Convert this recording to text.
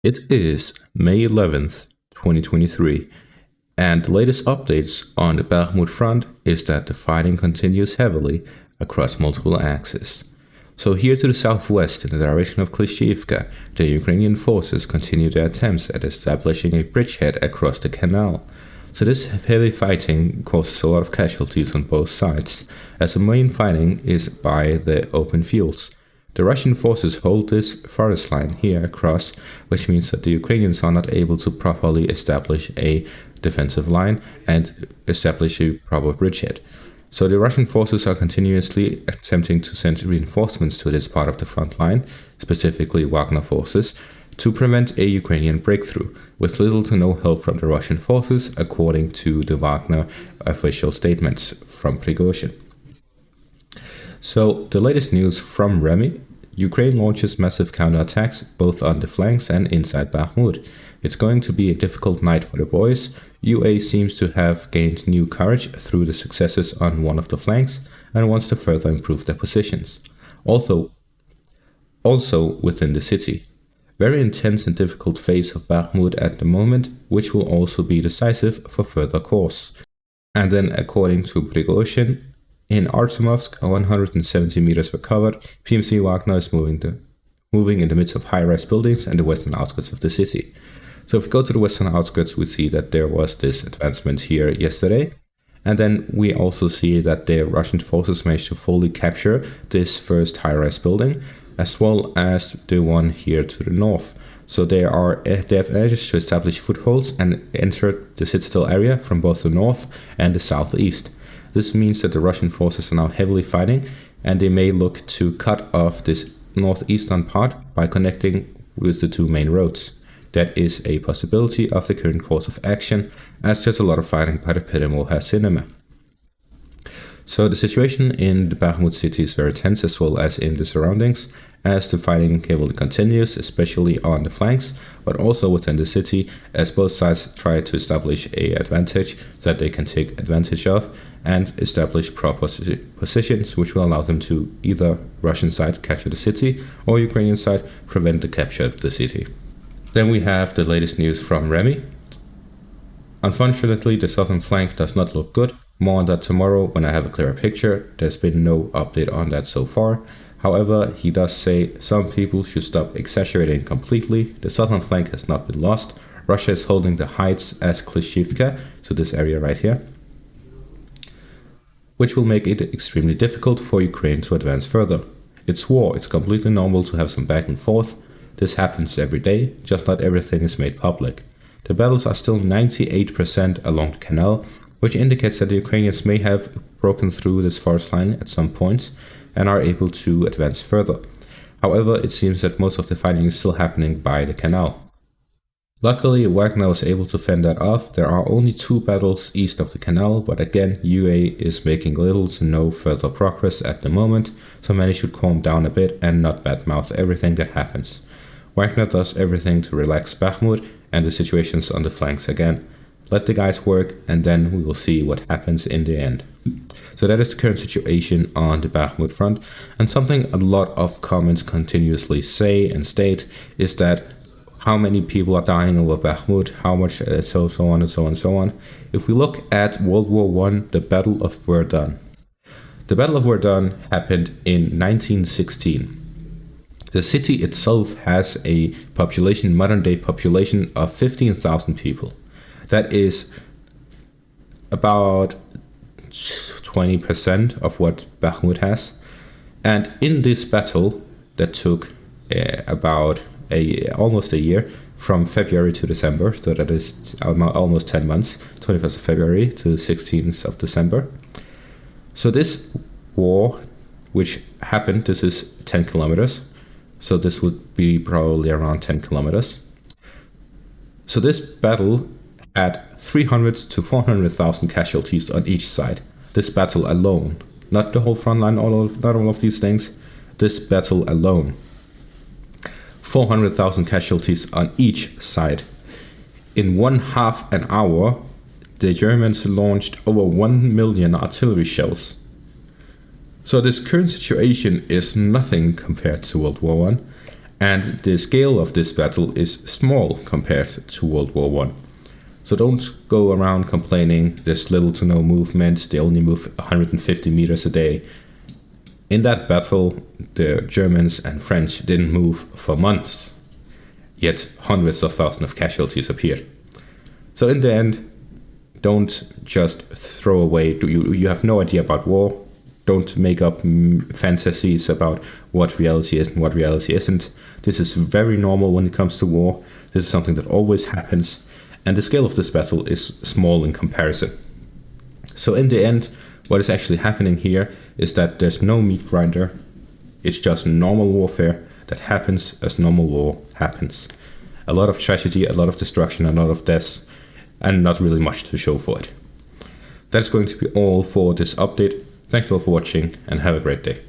It is May 11th, 2023, and the latest updates on the Bakhmut front is that the fighting continues heavily across multiple axes. So here to the southwest, in the direction of Klishchiivka, the Ukrainian forces continue their attempts at establishing a bridgehead across the canal. So this heavy fighting causes a lot of casualties on both sides, as the main fighting is by the open fields. The Russian forces hold this forest line here across, which means that the Ukrainians are not able to properly establish a defensive line and establish a proper bridgehead. So the Russian forces are continuously attempting to send reinforcements to this part of the front line, specifically Wagner forces, to prevent a Ukrainian breakthrough, with little to no help from the Russian forces, according to the Wagner official statements from Prigozhin. So the latest news from Remy: Ukraine launches massive counterattacks both on the flanks and inside Bakhmut. It's going to be a difficult night for the boys. UA seems to have gained new courage through the successes on one of the flanks and wants to further improve their positions. Also within the city. Very intense and difficult phase of Bakhmut at the moment, which will also be decisive for further course. And then according to Prigozhin, in Artemovsk, 170 meters were covered. PMC Wagner is moving in the midst of high-rise buildings and the western outskirts of the city. So if we go to the western outskirts, we see that there was this advancement here yesterday. And then we also see that the Russian forces managed to fully capture this first high-rise building, as well as the one here to the north. So they have managed to establish footholds and enter the citadel area from both the north and the southeast. This means that the Russian forces are now heavily fighting, and they may look to cut off this northeastern part by connecting with the two main roads. That is a possibility of the current course of action, as there's a lot of fighting by the Peremoha cinema. So the situation in the Bakhmut city is very tense, as well as in the surroundings, as the fighting heavily continues, especially on the flanks, but also within the city, as both sides try to establish an advantage that they can take advantage of and establish proper positions which will allow them to either Russian side capture the city or Ukrainian side prevent the capture of the city. Then we have the latest news from Remy. Unfortunately, the southern flank does not look good. More on that tomorrow when I have a clearer picture. There's been no update on that so far. However, he does say some people should stop exaggerating completely. The southern flank has not been lost. Russia is holding the heights as Klishchiivka, so this area right here, which will make it extremely difficult for Ukraine to advance further. It's war, it's completely normal to have some back and forth. This happens every day, just not everything is made public. The battles are still 98% along the canal, which indicates that the Ukrainians may have broken through this forest line at some points and are able to advance further. However, it seems that most of the fighting is still happening by the canal. Luckily, Wagner was able to fend that off. There are only 2 battles east of the canal, but again, UA is making little to no further progress at the moment, so many should calm down a bit and not badmouth everything that happens. Wagner does everything to relax Bakhmut and the situations on the flanks again. Let the guys work, and then we will see what happens in the end. So that is the current situation on the Bakhmut front, and something a lot of comments continuously say and state is that how many people are dying over Bakhmut, how much, so on and so on and so on. If we look at World War I, the Battle of Verdun. The Battle of Verdun happened in 1916. The city itself has a population, modern day population of 15,000 people. That is about 20% of what Bakhmut has. And in this battle that took almost a year, from February to December, so that is almost 10 months, 21st of February to 16th of December. So this war, which happened, this is 10 kilometers. So this would be probably around 10 kilometers. So this battle had 300 to 400,000 casualties on each side. This battle alone, not the whole front line, not all of these things. This battle alone, 400,000 casualties on each side. In 1/2 an hour, the Germans launched over 1 million artillery shells. So this current situation is nothing compared to World War I, And the scale of this battle is small compared to World War I. So don't go around complaining there's little to no movement, they only move 150 meters a day. In that battle, the Germans and French didn't move for months, yet hundreds of thousands of casualties appeared. So in the end, don't just throw away, you have no idea about war, don't make up fantasies about what reality is and what reality isn't. This is very normal when it comes to war, this is something that always happens, and the scale of this battle is small in comparison. So in the end, what is actually happening here is that there's no meat grinder, it's just normal warfare that happens as normal war happens. A lot of tragedy, a lot of destruction, a lot of deaths, and not really much to show for it. That's going to be all for this update. Thank you all for watching and have a great day.